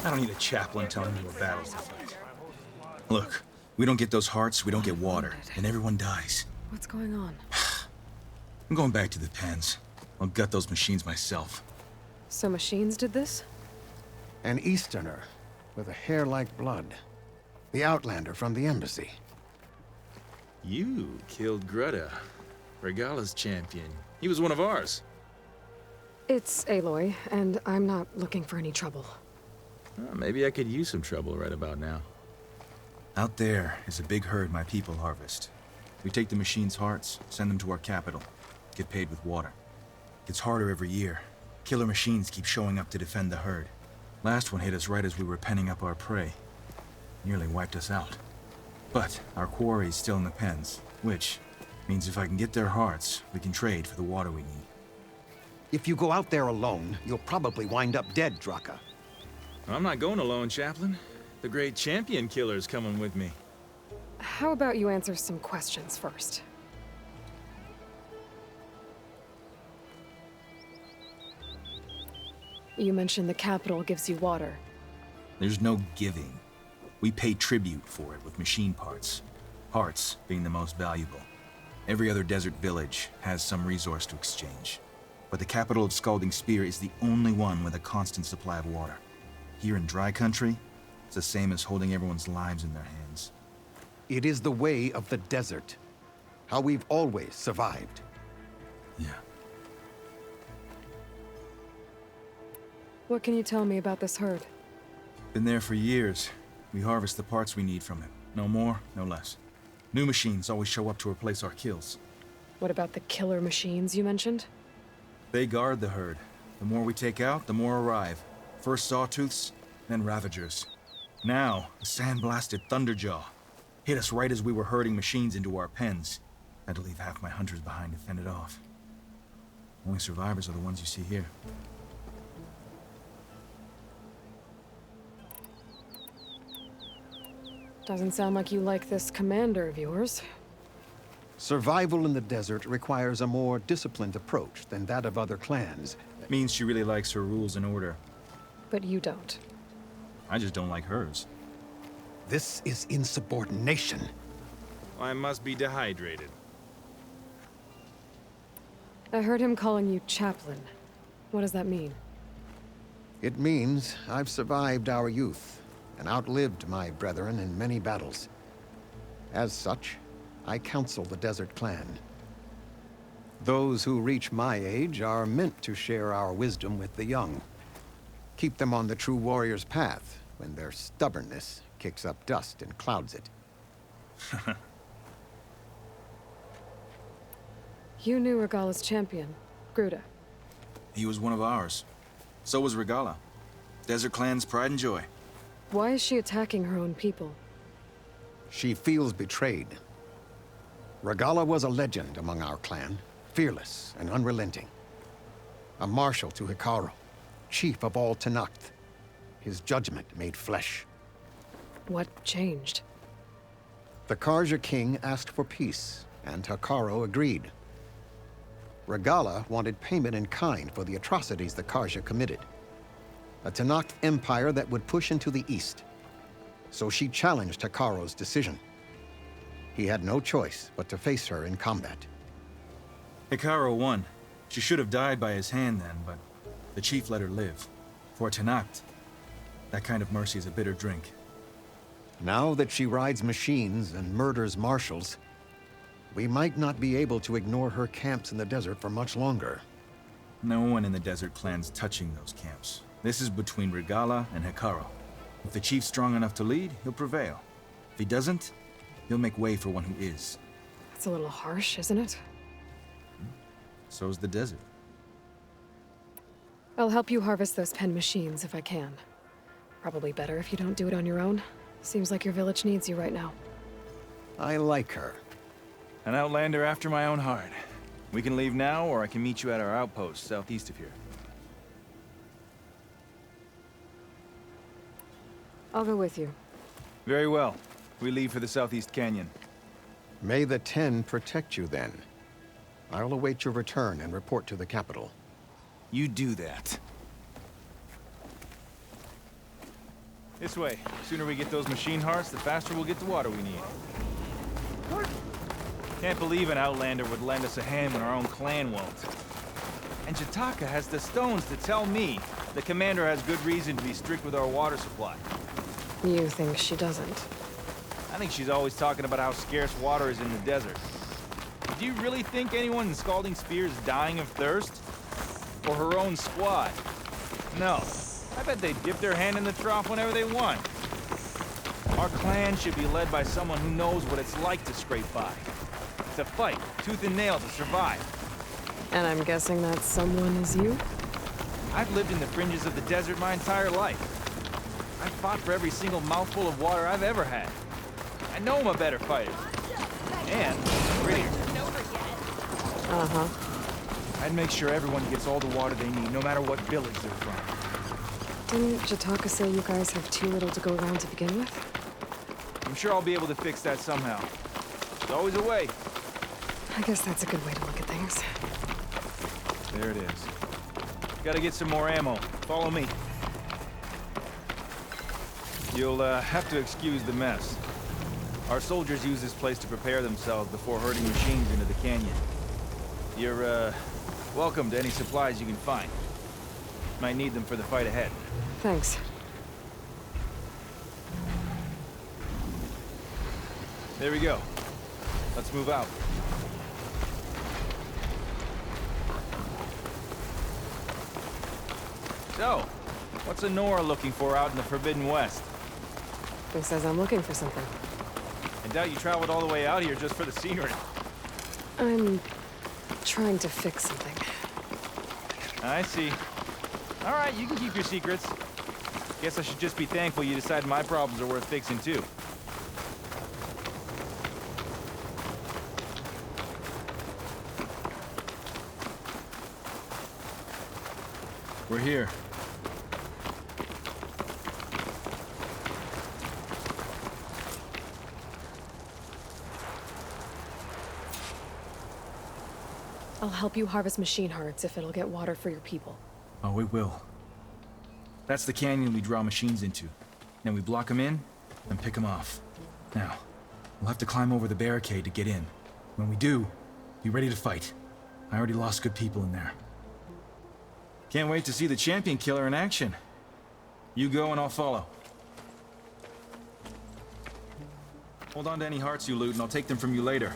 I don't need a chaplain telling me what battles to fight. Look, we don't get those hearts, we don't get water, and everyone dies. What's going on? I'm going back to the pens. I'll gut those machines myself. So machines did this? An Easterner with a hair like blood. The Outlander from the embassy. You killed Greta, Regala's champion. He was one of ours. It's Aloy, and I'm not looking for any trouble. Maybe I could use some trouble right about now. Out there is a big herd my people harvest. We take the machines' hearts, send them to our capital, get paid with water. Gets harder every year. Killer machines keep showing up to defend the herd. Last one hit us right as we were penning up our prey. Nearly wiped us out. But our quarry is still in the pens, which means if I can get their hearts, we can trade for the water we need. If you go out there alone, you'll probably wind up dead, Draka. I'm not going alone, Chaplain. The great champion killer's coming with me. How about you answer some questions first? You mentioned the capital gives you water. There's no giving. We pay tribute for it with machine parts. Hearts being the most valuable. Every other desert village has some resource to exchange. But the capital of Scalding Spear is the only one with a constant supply of water. Here in dry country, it's the same as holding everyone's lives in their hands. It is the way of the desert. How we've always survived. Yeah. What can you tell me about this herd? Been there for years. We harvest the parts we need from it. No more, no less. New machines always show up to replace our kills. What about the killer machines you mentioned? They guard the herd. The more we take out, the more arrive. First Sawtooths, then Ravagers. Now, a sand-blasted Thunderjaw. Hit us right as we were herding machines into our pens. Had to leave half my hunters behind to fend it off. Only survivors are the ones you see here. Doesn't sound like you like this commander of yours. Survival in the desert requires a more disciplined approach than that of other clans. Means she really likes her rules and order. But you don't. I just don't like hers. This is insubordination. I must be dehydrated. I heard him calling you chaplain. What does that mean? It means I've survived our youth and outlived my brethren in many battles. As such, I counsel the Desert Clan. Those who reach my age are meant to share our wisdom with the young. Keep them on the true warrior's path when their stubbornness kicks up dust and clouds it. You knew Regala's champion, Gruta. He was one of ours. So was Regala. Desert Clan's pride and joy. Why is she attacking her own people? She feels betrayed. Regala was a legend among our clan, fearless and unrelenting. A marshal to Hikaru, chief of all Tenakth. His judgment made flesh. What changed? The Karja king asked for peace, and Hikaru agreed. Regala wanted payment in kind for the atrocities the Karja committed. A Tenakth empire that would push into the east. So she challenged Hikaru's decision. He had no choice but to face her in combat. Hikaru won. She should have died by his hand then, but the chief let her live. For Tenakth, that kind of mercy is a bitter drink. Now that she rides machines and murders marshals, we might not be able to ignore her camps in the desert for much longer. No one in the Desert Clan's touching those camps. This is between Regala and Hikaru. If the chief's strong enough to lead, he'll prevail. If he doesn't, he'll make way for one who is. That's a little harsh, isn't it? So's the desert. I'll help you harvest those pen machines if I can. Probably better if you don't do it on your own. Seems like your village needs you right now. I like her. An outlander after my own heart. We can leave now, or I can meet you at our outpost southeast of here. I'll go with you. Very well. We leave for the southeast canyon. May the Ten protect you then. I'll await your return and report to the capital. You do that. This way. The sooner we get those machine hearts, the faster we'll get the water we need. Can't believe an Outlander would lend us a hand when our own clan won't. And Jataka has the stones to tell me the commander has good reason to be strict with our water supply. You think she doesn't? I think she's always talking about how scarce water is in the desert. Do you really think anyone in Scalding Spear is dying of thirst? Or her own squad? No. I bet they dip their hand in the trough whenever they want. Our clan should be led by someone who knows what it's like to scrape by. To fight, tooth and nail to survive. And I'm guessing that someone is you? I've lived in the fringes of the desert my entire life. I've fought for every single mouthful of water I've ever had. I know I'm a better fighter. And prettier. Uh-huh. I'd make sure everyone gets all the water they need, no matter what village they're from. Didn't Jataka say you guys have too little to go around to begin with? I'm sure I'll be able to fix that somehow. There's always a way. I guess that's a good way to look at things. There it is. Gotta get some more ammo. Follow me. You'll have to excuse the mess. Our soldiers use this place to prepare themselves before herding machines into the canyon. You're, welcome to any supplies you can find. Might need them for the fight ahead. Thanks. There we go. Let's move out. So, what's Honora looking for out in the Forbidden West? Who says I'm looking for something? I doubt you traveled all the way out here just for the scenery. I'm trying to fix something. I see. All right, you can keep your secrets. Guess I should just be thankful you decided my problems are worth fixing too. We're here. I'll help you harvest machine hearts if it'll get water for your people. Oh, it will. That's the canyon we draw machines into. Then we block them in, and pick them off. Now, we'll have to climb over the barricade to get in. When we do, be ready to fight. I already lost good people in there. Can't wait to see the champion killer in action. You go and I'll follow. Hold on to any hearts you loot and I'll take them from you later.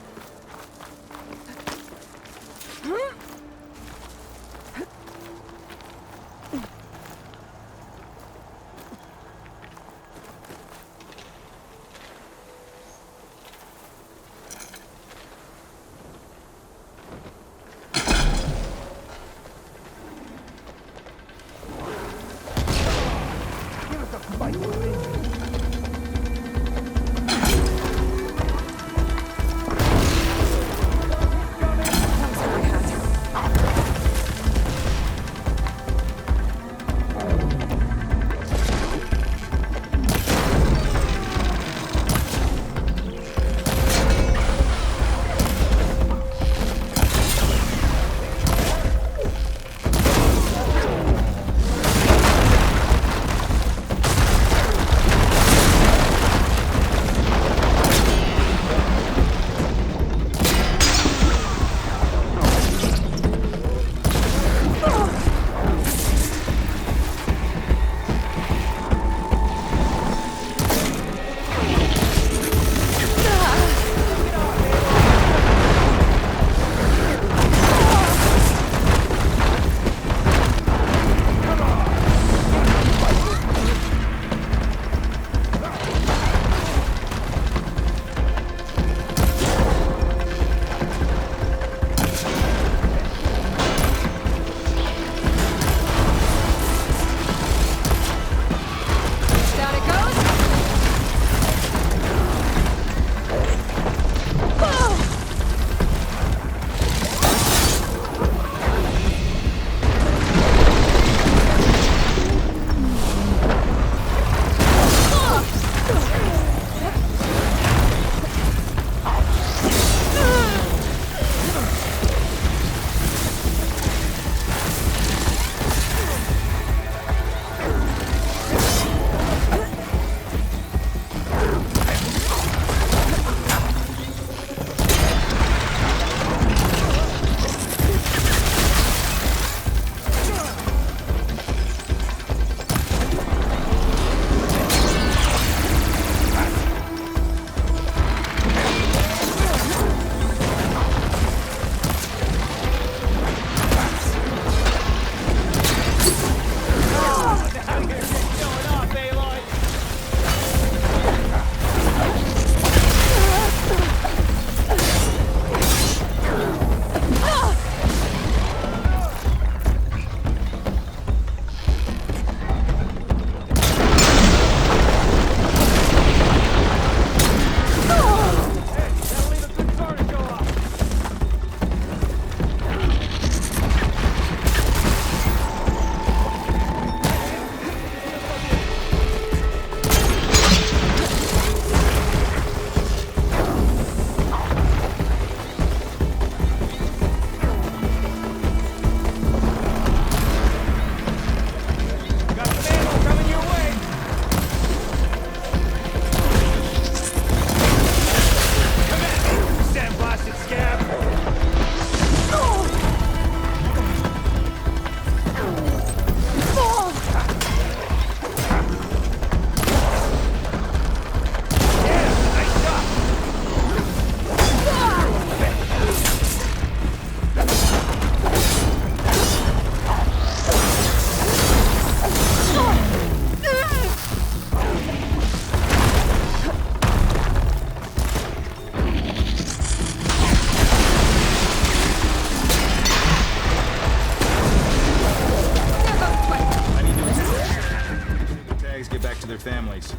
families.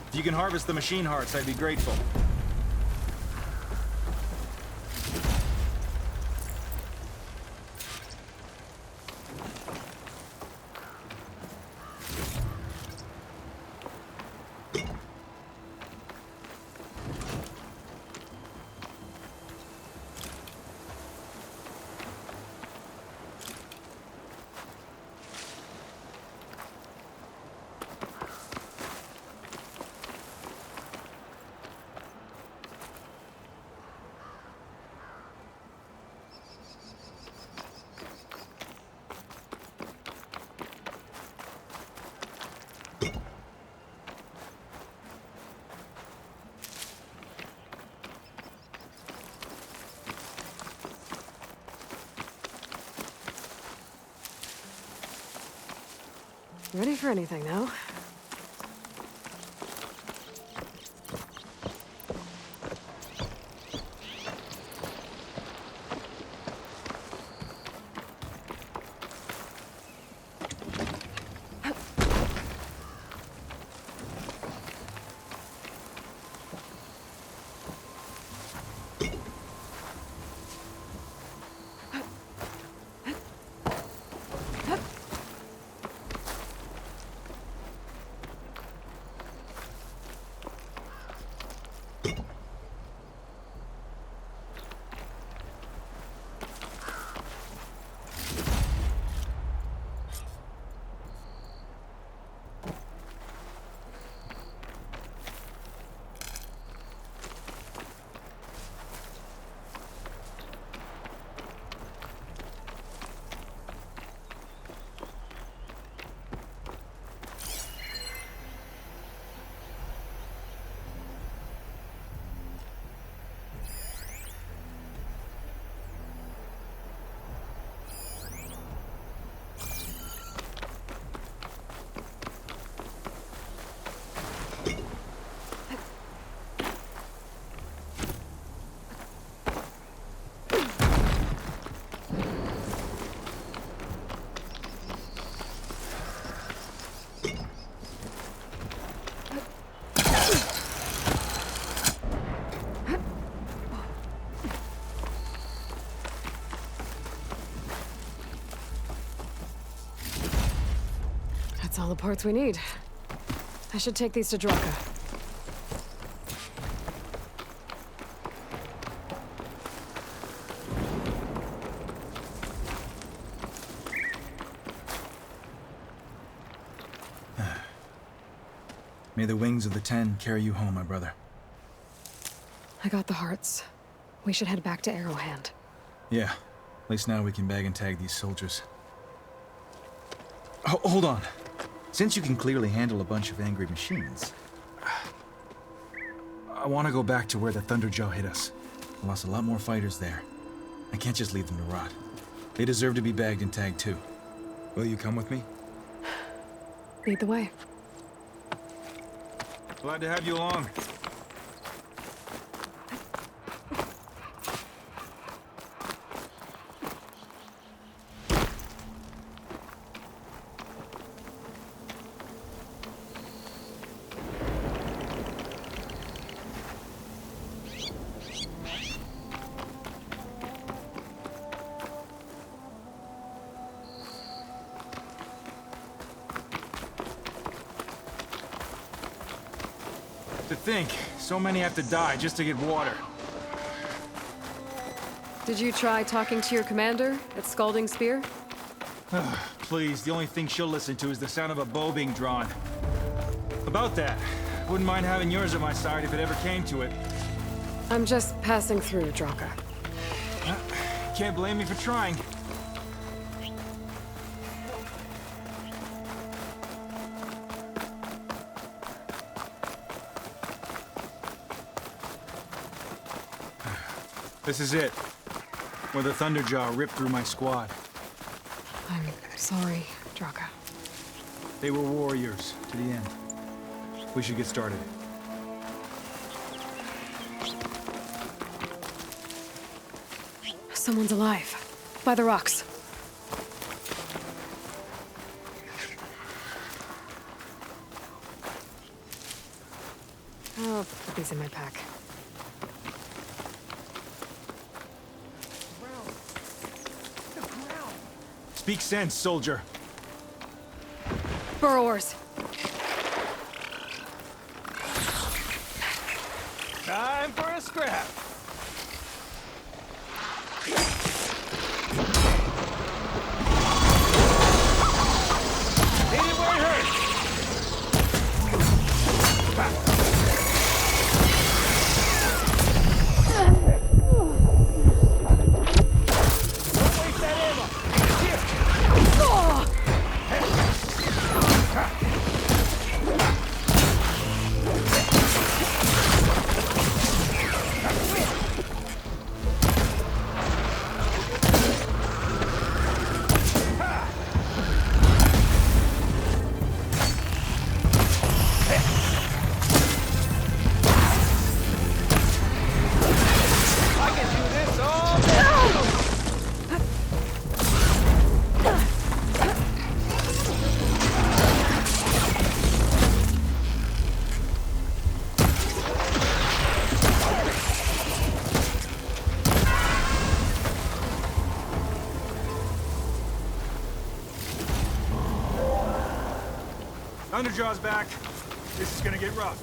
If you can harvest the machine hearts, I'd be grateful. Ready for anything now? That's all the parts we need. I should take these to Draka. May the wings of the 10 carry you home, my brother. I got the hearts. We should head back to Arrowhand. Yeah, at least now we can bag and tag these soldiers. Hold on. Since you can clearly handle a bunch of angry machines, I want to go back to where the Thunderjaw hit us. I lost a lot more fighters there. I can't just leave them to rot. They deserve to be bagged and tagged too. Will you come with me? Lead the way. Glad to have you along. To think, so many have to die just to get water. Did you try talking to your commander at Scalding Spear? Please, the only thing she'll listen to is the sound of a bow being drawn. About that, wouldn't mind having yours at my side if it ever came to it. I'm just passing through, Draka. Can't blame me for trying. This is it, where the Thunderjaw ripped through my squad. I'm sorry, Draka. They were warriors to the end. We should get started. Someone's alive. By the rocks. put these in my pack. Speak sense, soldier. Burrowers! Time for a scrap. Hit it where it hurts. Don't waste that ammo. I can do this all day. Thunderjaw's back. This is gonna get rough.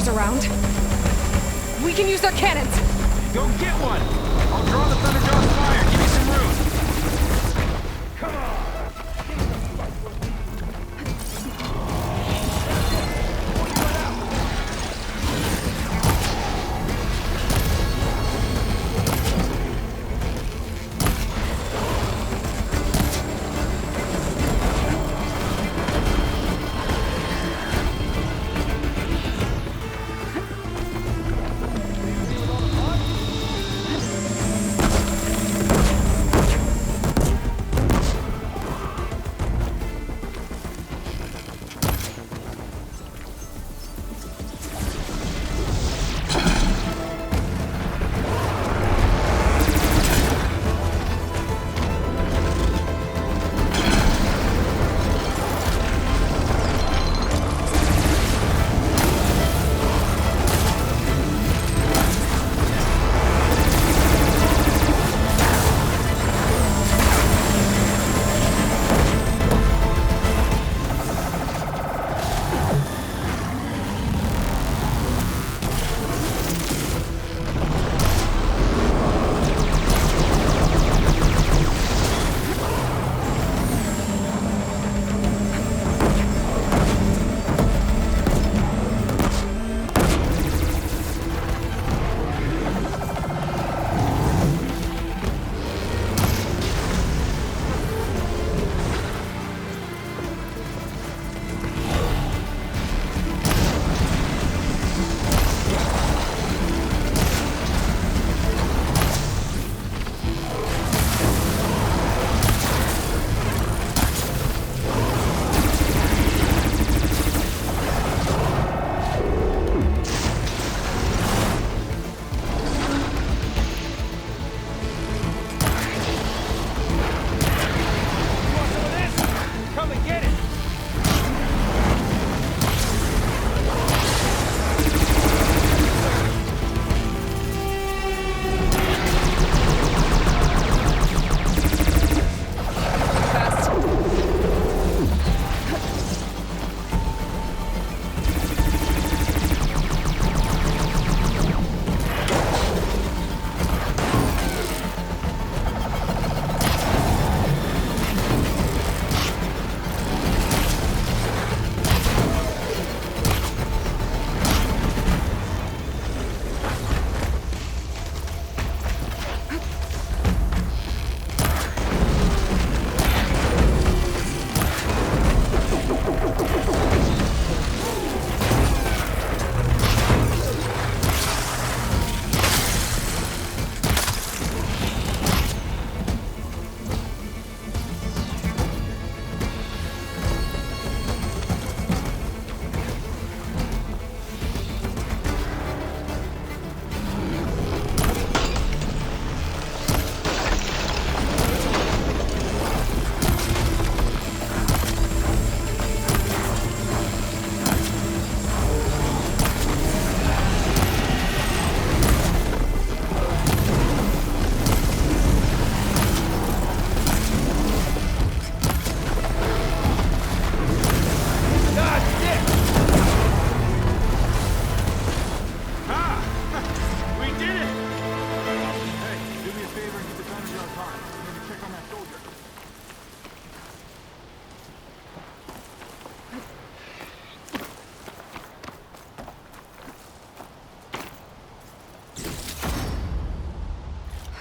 soldiers around. We can use their cannons. Go get one! I'll draw the Thunderjaw's fire. Give me some room. Come on!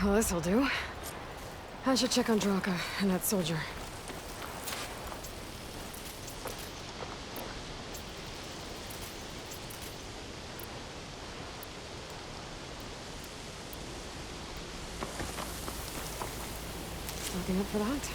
Well, this'll do. I should check on Draka and that soldier. Looking up for that?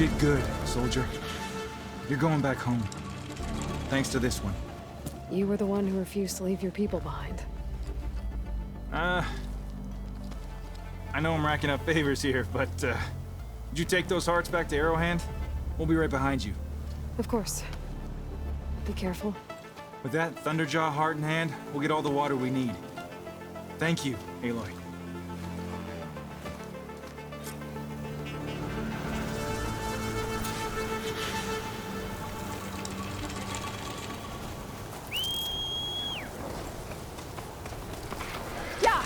did good, soldier. You're going back home. Thanks to this one. You were the one who refused to leave your people behind. I know I'm racking up favors here, but, would you take those hearts back to Arrowhand? We'll be right behind you. Of course. Be careful. With that Thunderjaw heart in hand, we'll get all the water we need. Thank you, Aloy. Yeah!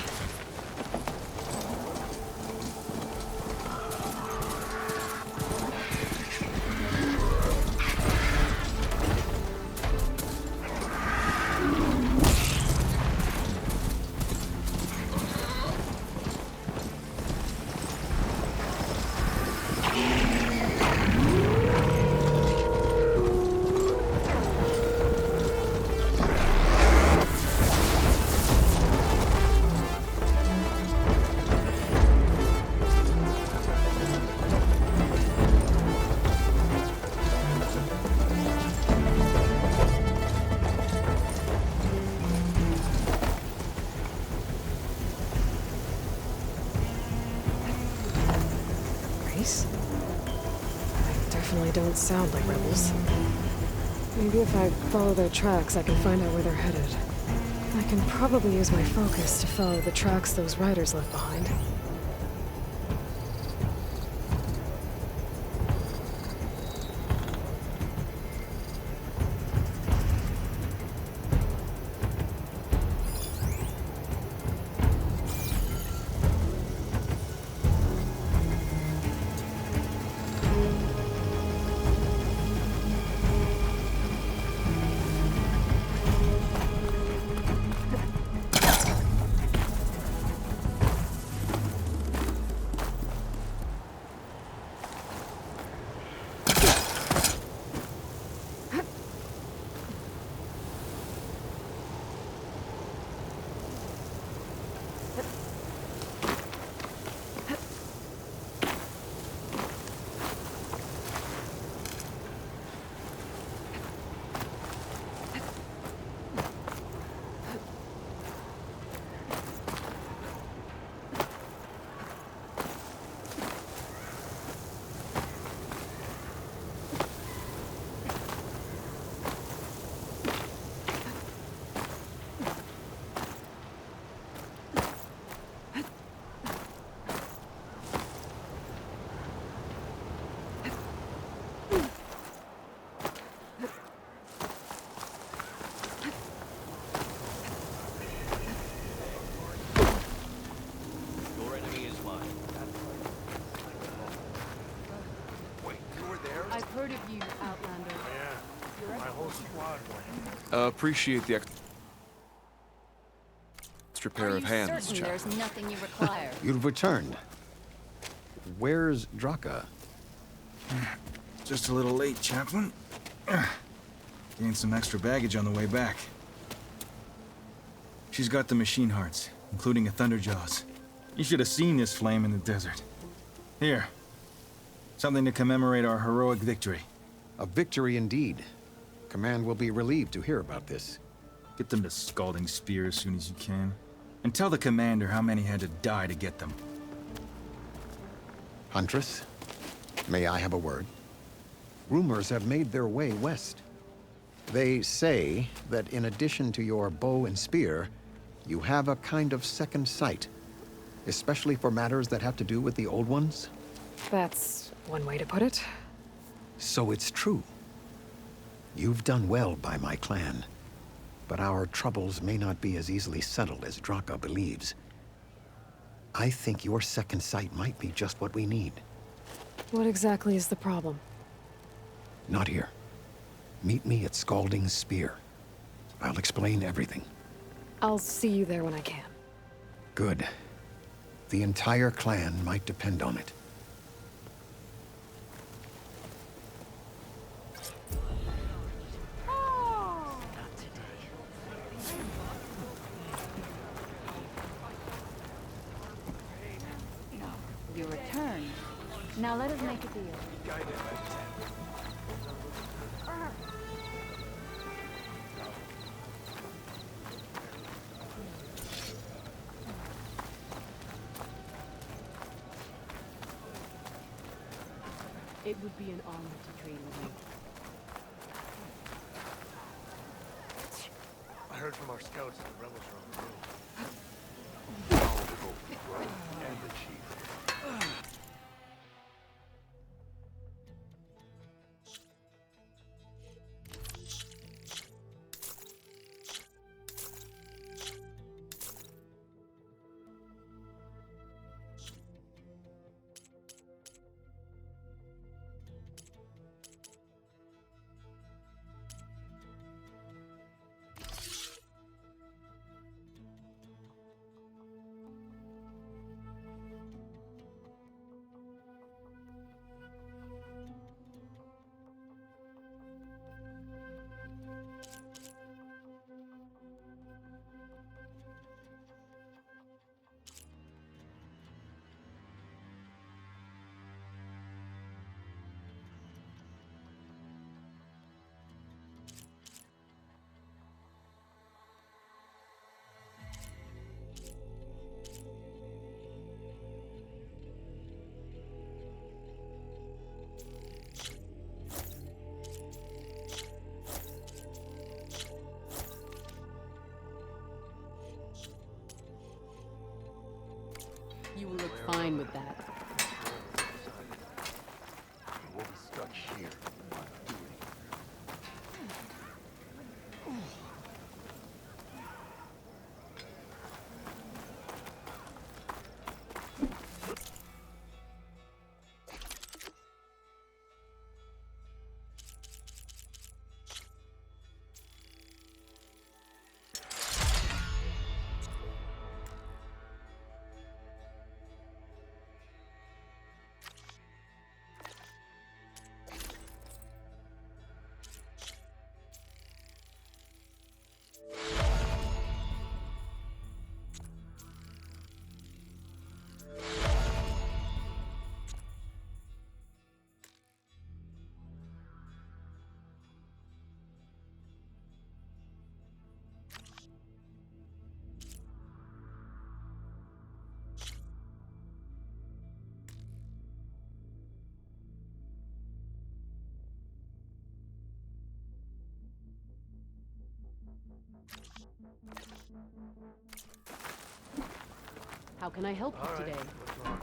Race? They definitely don't sound like rebels. Maybe if I follow their tracks, I can find out where they're headed. I can probably use my focus to follow the tracks those riders left behind. I've heard of you, Outlander. Yeah, my whole squad went. Appreciate the extra pair Are of you hands, certain chap. there's nothing you require? You've returned. Where's Draka? Just a little late, Chaplain. Gained some extra baggage on the way back. She's got the machine hearts, including a Thunderjaws. You should have seen this flame in the desert. Here. Something to commemorate our heroic victory. A victory indeed. Command will be relieved to hear about this. Get them to Scalding Spear as soon as you can. And tell the commander how many had to die to get them. Huntress, may I have a word? Rumors have made their way west. They say that in addition to your bow and spear, you have a kind of second sight, especially for matters that have to do with the old ones. That's one way to put it. So it's true. You've done well by my clan, but our troubles may not be as easily settled as Draka believes. I think your second sight might be just what we need. What exactly is the problem? Not here. Meet me at Scalding Spear. I'll explain everything. I'll see you there when I can. Good. The entire clan might depend on it. You return. Now let us make a deal. guided by the tent. It would be an honor to train with you. I heard from our scouts that the rebels are on the move. All the hope is right, and the chief. You will look fine with that. We'll be stuck here. Not doing How can I help All you right, today? what's wrong?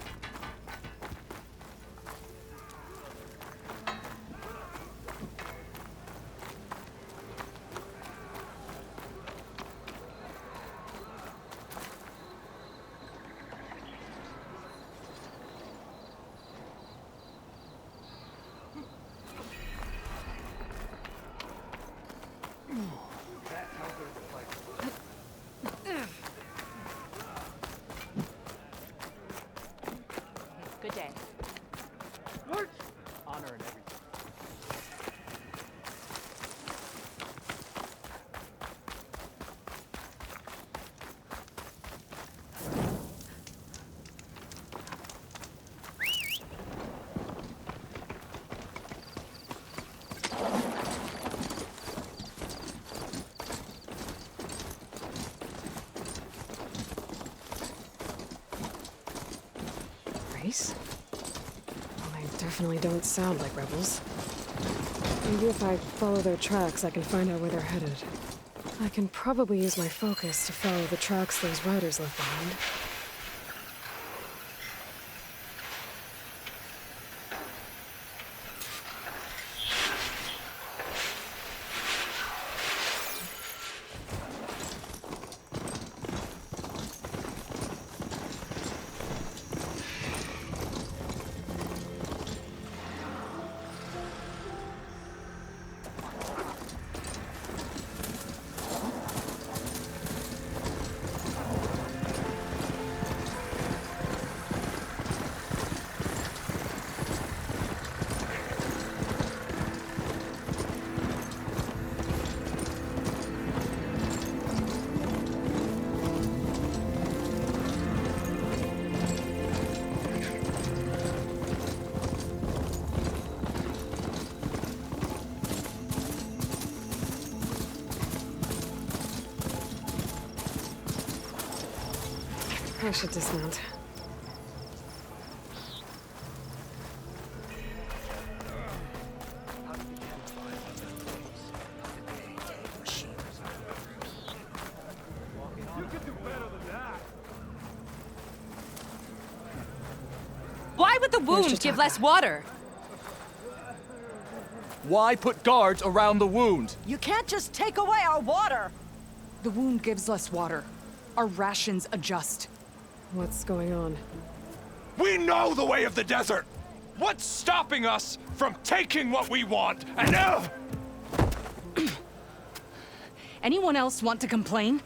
That's how good the fight was. Good day. What? Honor and everything. Race? Well, they definitely don't sound like rebels. Maybe if I follow their tracks, I can find out where they're headed. I can probably use my focus to follow the tracks those riders left behind. I should dismount. Why would the wound give less water? Why put guards around the wound? You can't just take away our water! The wound gives less water. Our rations adjust. What's going on? We know the way of the desert! What's stopping us from taking what we want and Anyone else want to complain?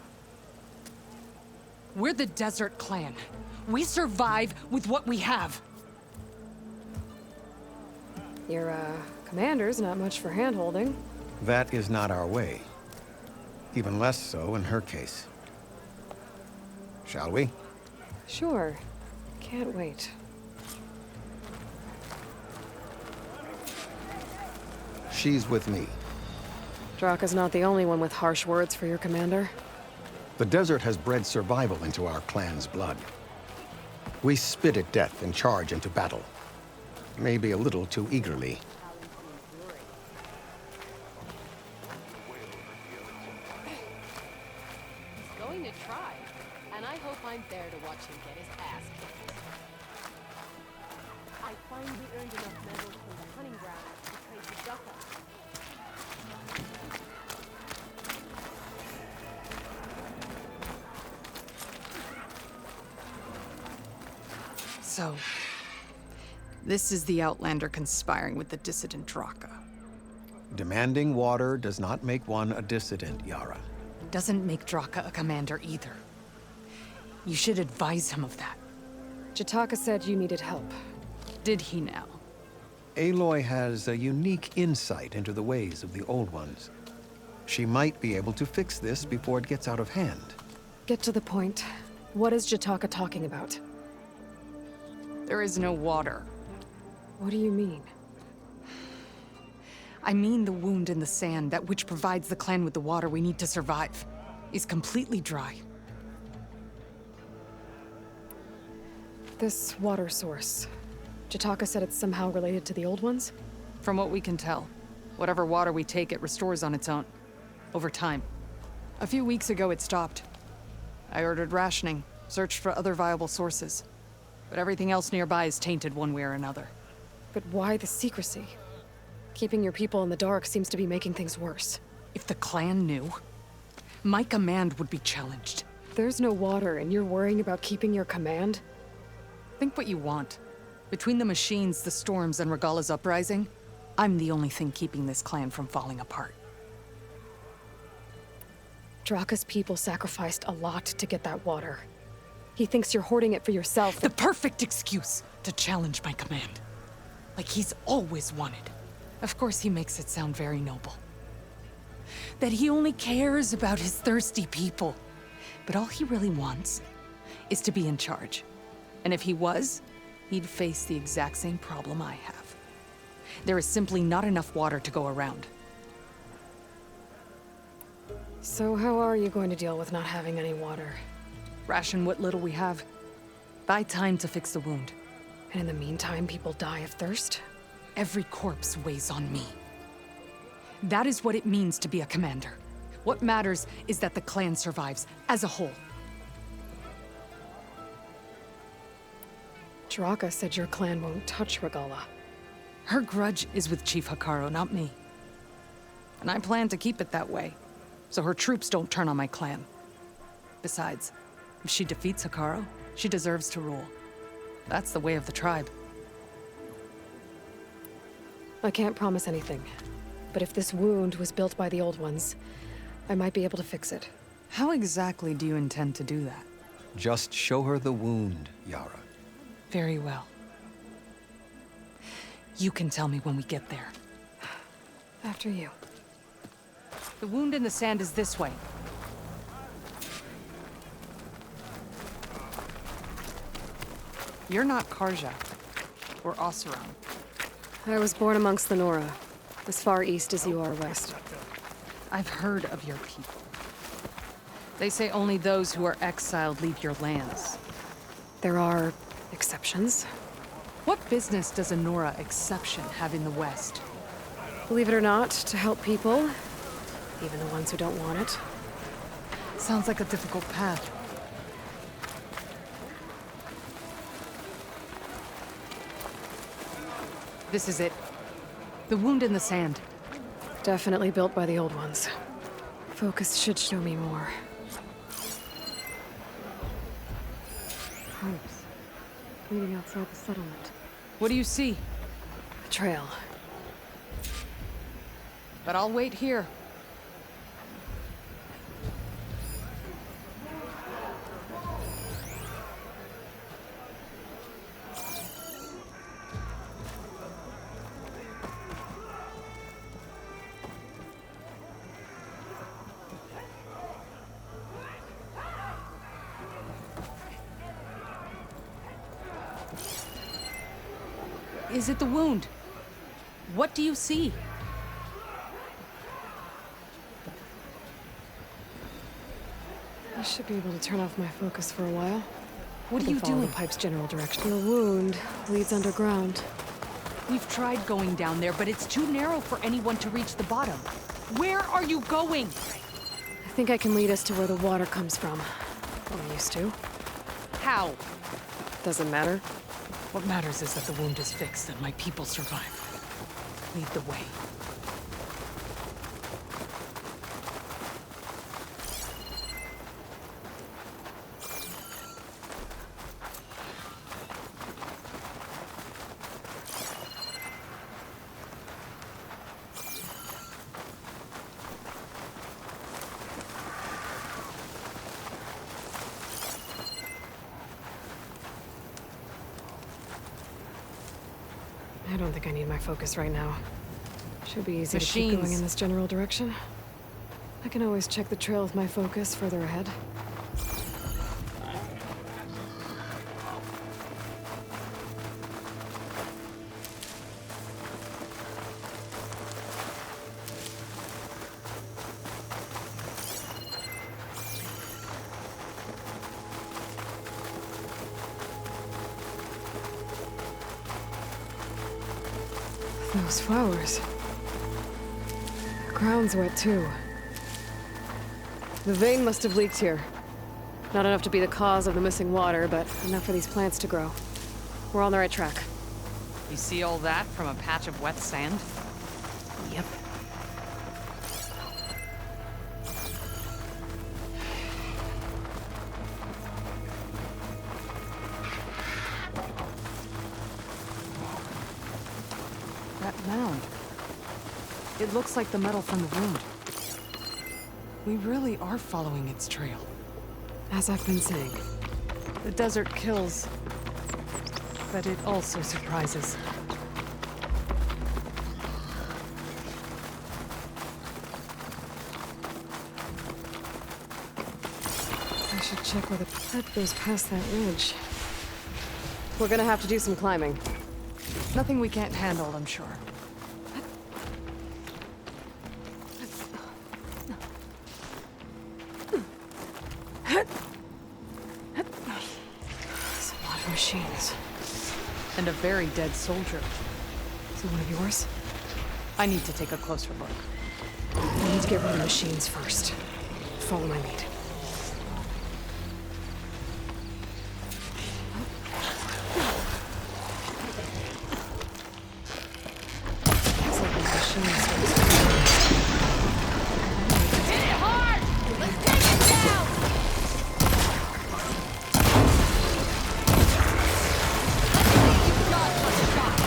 We're the Desert Clan. We survive with what we have. Your, commander's not much for hand-holding. That is not our way. Even less so in her case. Shall we? Sure. Can't wait. She's with me. Draka's not the only one with harsh words for your commander. The desert has bred survival into our clan's blood. We spit at death and charge into battle. Maybe a little too eagerly. He's going to try, and I hope I'm there to watch him get his ass kicked. I finally earned enough medals from the hunting grounds to trade to Ducka. So, this is the Outlander conspiring with the dissident Draka. Demanding water does not make one a dissident, Yara. Doesn't make Draka a commander either. You should advise him of that. Jataka said you needed help. Did he now? Aloy has a unique insight into the ways of the Old Ones. She might be able to fix this before it gets out of hand. Get to the point. What is Jataka talking about? There is no water. What do you mean? I mean the wound in the sand, that which provides the clan with the water we need to survive, is completely dry. This water source. Jataka said it's somehow related to the Old Ones? From what we can tell, whatever water we take, it restores on its own. Over time. A few weeks ago, it stopped. I ordered rationing, searched for other viable sources. But everything else nearby is tainted one way or another. But why the secrecy? Keeping your people in the dark seems to be making things worse. If the clan knew, my command would be challenged. There's no water and you're worrying about keeping your command? Think what you want. Between the machines, the storms, and Regala's uprising, I'm the only thing keeping this clan from falling apart. Draka's people sacrificed a lot to get that water. He thinks you're hoarding it for yourself. The perfect excuse to challenge my command. Like he's always wanted. Of course he makes it sound very noble. That he only cares about his thirsty people. But all he really wants is to be in charge. And if he was, he'd face the exact same problem I have. There is simply not enough water to go around. So how are you going to deal with not having any water? Ration what little we have. Buy time to fix the wound. And in the meantime, people die of thirst? Every corpse weighs on me. That is what it means to be a commander. What matters is that the clan survives, as a whole. Draka said your clan won't touch Regala. Her grudge is with Chief Hikaru, not me. And I plan to keep it that way, so her troops don't turn on my clan. Besides, if she defeats Hikaru, she deserves to rule. That's the way of the tribe. I can't promise anything, but if this wound was built by the Old Ones, I might be able to fix it. How exactly do you intend to do that? Just show her the wound, Yara. Very well. You can tell me when we get there. After you. The wound in the sand is this way. You're not Karja, or Oseram. I was born amongst the Nora, as far east as you are west. I've heard of your people. They say only those who are exiled leave your lands. There are exceptions. What business does a Nora exception have in the West? Believe it or not, to help people, even the ones who don't want it. Sounds like a difficult path. This is it. The wound in the sand. Definitely built by the old ones. Focus should show me more. Pipes. Leading outside the settlement. What do you see? A trail. But I'll wait here. Is it the wound? What do you see? I should be able to turn off my focus for a while. What I are can you follow doing? the pipe's general direction. The wound leads underground. We've tried going down there, but it's too narrow for anyone to reach the bottom. Where are you going? I think I can lead us to where the water comes from. Or used to. How? Doesn't matter. What matters is that the wound is fixed and my people survive. Lead the way. I don't think I need my focus right now. Should be easy to keep Machines. going in this general direction. I can always check the trail with my focus further ahead. Those flowers. The ground's wet too. The vein must have leaked here. Not enough to be the cause of the missing water, but enough for these plants to grow. We're on the right track. You see all that from a patch of wet sand? Yep. That mound. It looks like the metal from the wound. We really are following its trail. As I've been saying. The desert kills, but it also surprises. I should check where the pipe goes past that ridge. We're gonna have to do some climbing. Nothing we can't handle, I'm sure. It's a lot of machines. And a very dead soldier. Is it one of yours? I need to take a closer look. We need to get rid of the machines first. Follow my lead. It's like the machines starts to Hit it hard! Let's take it down! Let's see if you've got another shot.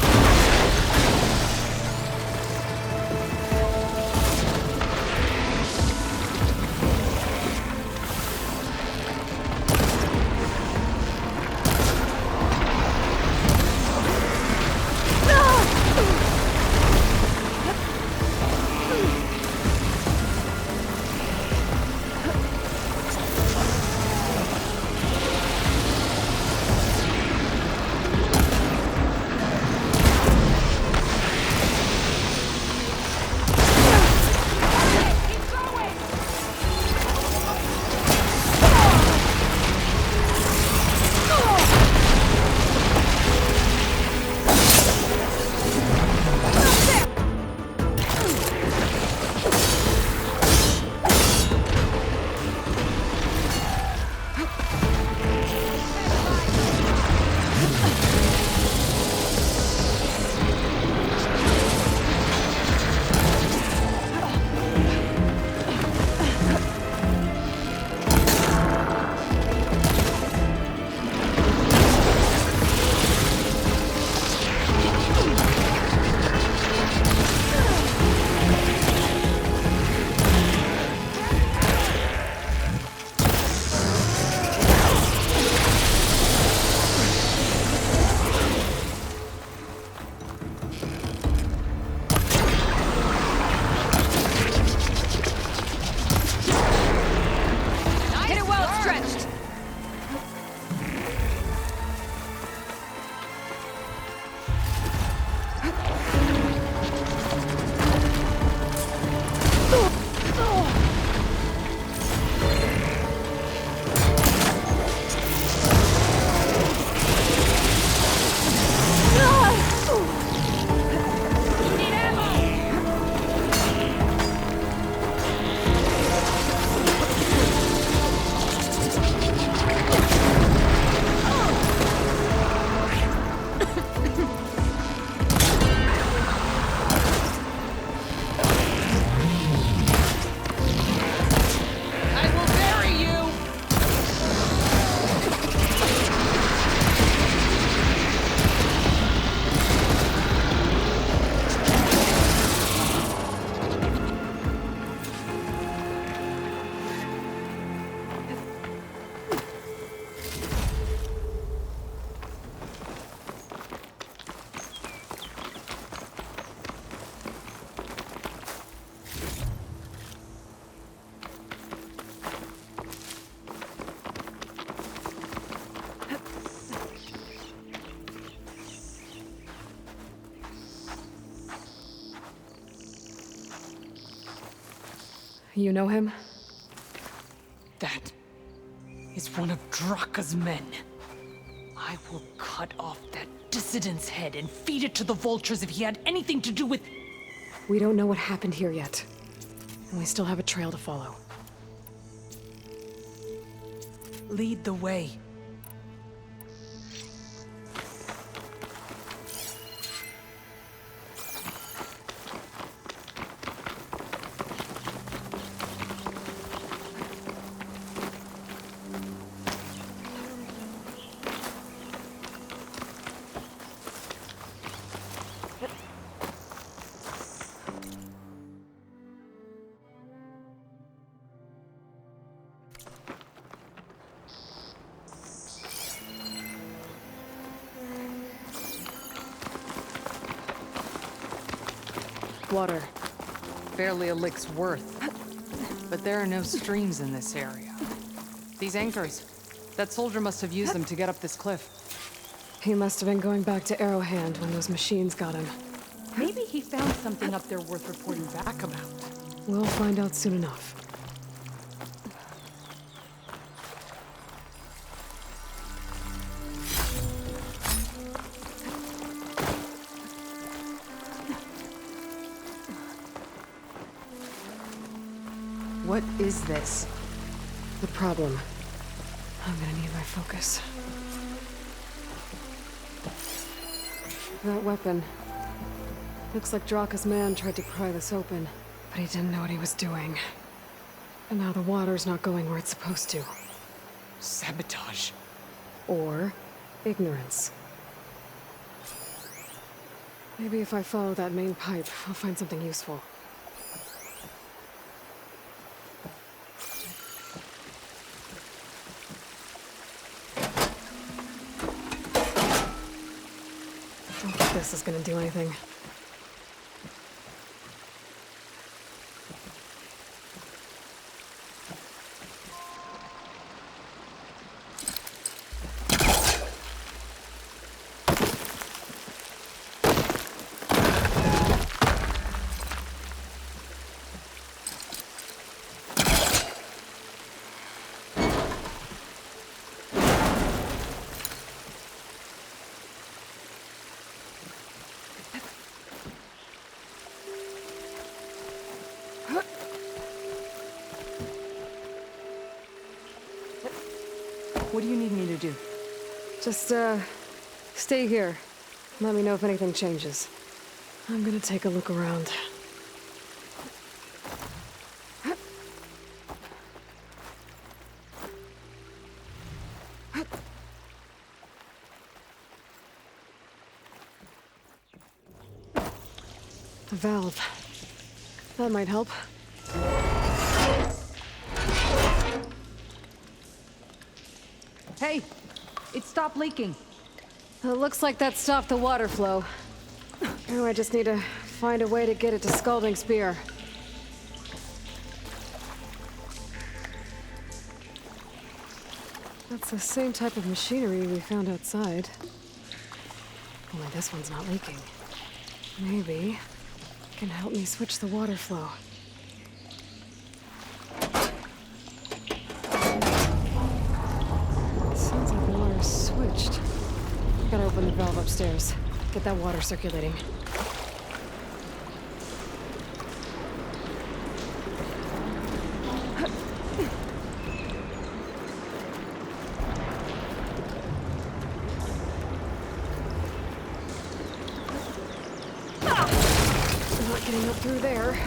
You know him? That is one of Draka's men. I will cut off that dissident's head and feed it to the vultures if he had anything to do with... We don't know what happened here yet. And we still have a trail to follow. Lead the way. Water. Barely a lick's worth. But there are no streams in this area. These anchors. That soldier must have used them to get up this cliff. He must have been going back to Arrowhand when those machines got him. Maybe he found something up there worth reporting back about. We'll find out soon enough. What is this? The problem. I'm gonna need my focus. That weapon. Looks like Draka's man tried to pry this open, but he didn't know what he was doing. And now the water's not going where it's supposed to. Sabotage. Or ignorance. Maybe if I follow that main pipe, I'll find something useful. I don't think this is gonna do anything. What do you need me to do? Just, stay here. Let me know if anything changes. I'm gonna take a look around. A valve. That might help. Hey! It stopped leaking. It looks like that stopped the water flow. Now I just need to find a way to get it to Scalding Spear. That's the same type of machinery we found outside. Only this one's not leaking. Maybe it can help me switch the water flow. Sounds like the water's switched. Gotta open the valve upstairs. Get that water circulating. Not getting up through there.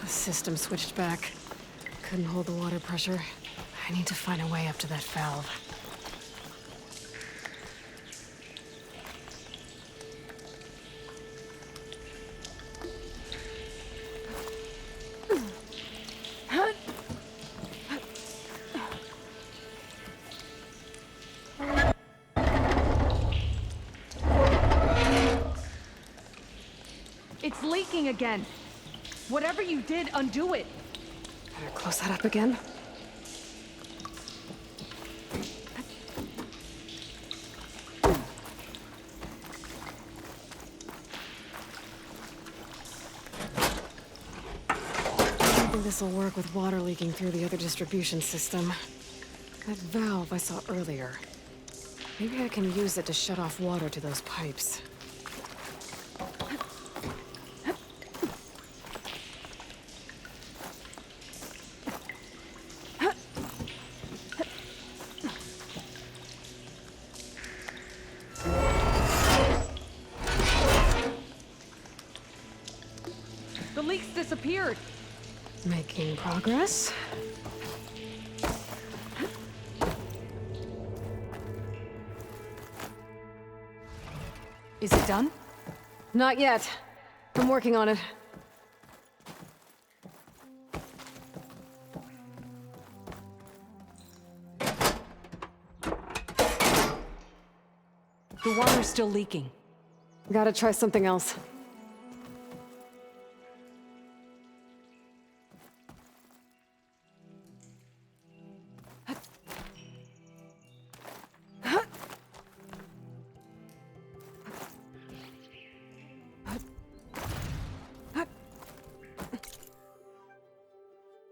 The system switched back. Couldn't hold the water pressure. I need to find a way up to that valve. It's leaking again. Whatever you did, undo it. Better close that up again. this'll work with water leaking through the other distribution system. That valve I saw earlier. Maybe I can use it to shut off water to those pipes. The leaks disappeared. Making progress. Is it done? Not yet. I'm working on it. The water's still leaking. Gotta try something else.